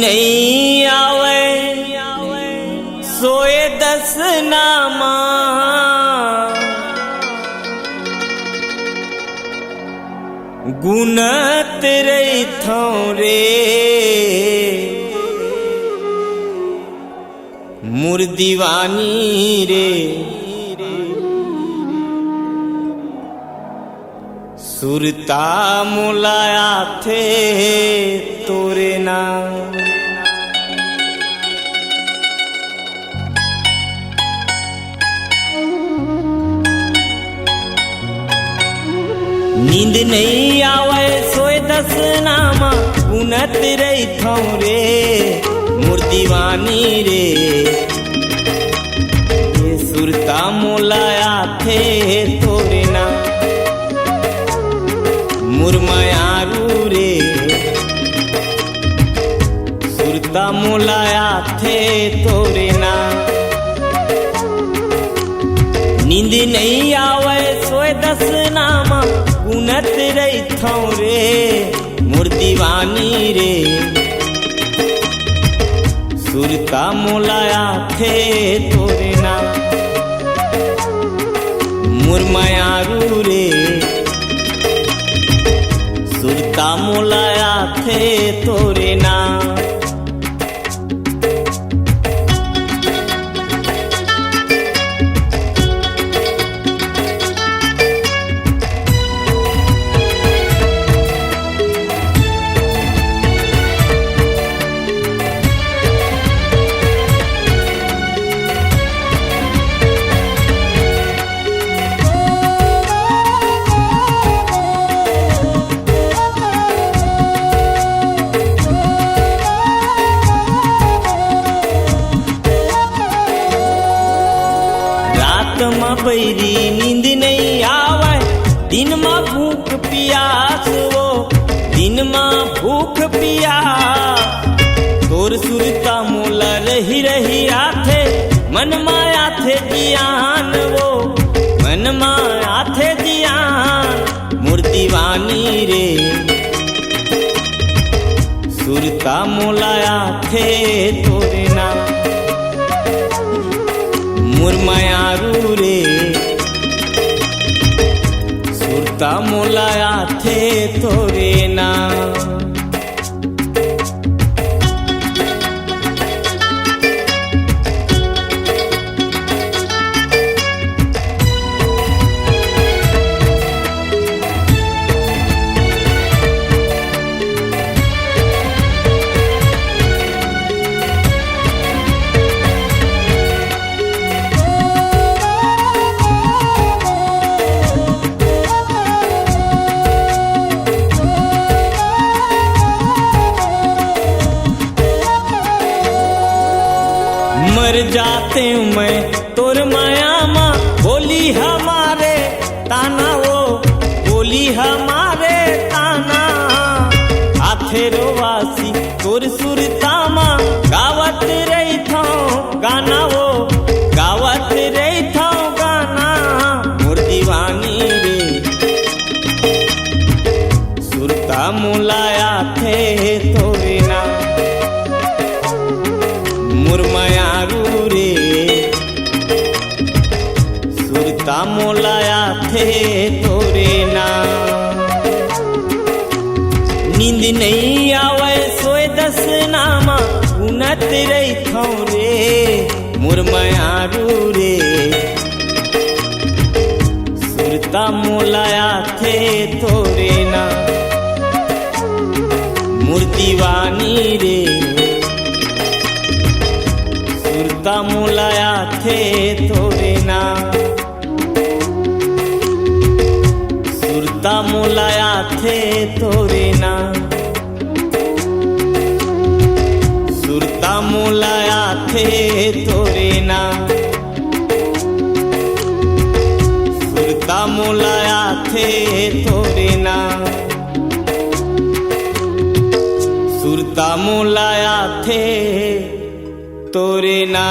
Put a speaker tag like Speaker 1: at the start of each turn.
Speaker 1: नहीं आवे सोए दस नामा गुनत रही थों रे मुर दीवानी रे सुरता मुलाया थे तोरे ना नींद नहीं आवे सोए दस नामा गुनत रही थों रे मुर दीवानी रे ये सुरता मुलाया थे तोरे ना मुरमयारू रे सुरता मुलाया थे तोरे ना नींद नहीं आवे सोए दस नामा गुनत रही थों रे मुर दीवानी रे सुरता मुलाया थे तोरे ना मुरमयारू रे सुरता मुलाया थे तोरे ना बैरी नींद नहीं आवे दिन में भूख पियास वो दिन में भूख पिया तोर सुरता मोला रही रही आथे मन माया थे जियान वो मन माया थे जियान मुर दीवानी रे सुरता मोलाया थे तोरे ना मुरमयारू रे सुरता मुलाया थे तोरे ना मर जाते मैं तोर माया माँ बोली हमारे ताना वो बोली हमारे ताना आथे रोवासी तोर सुरता माँ गावत रही थो गाना वो गावत रही थो गाना मोर दीवानी रे सुरता मुलाया थे तोरे ना मुरमयारू रे सुरता मोलाया थे तोरे ना नींद नहीं आवे सोए दस नामा गुनत रही थों रे मुरमयारू रे सुरता मोलाया थे तोरे ना मुर दीवानी रे सुरता मुलाया थे तोरे ना सुरता मुलाया थे तोरे ना सुरता मुलाया थे तोरे ना सुरता मुलाया थे तोरे ना सुरता मुलाया थे तोरे ना।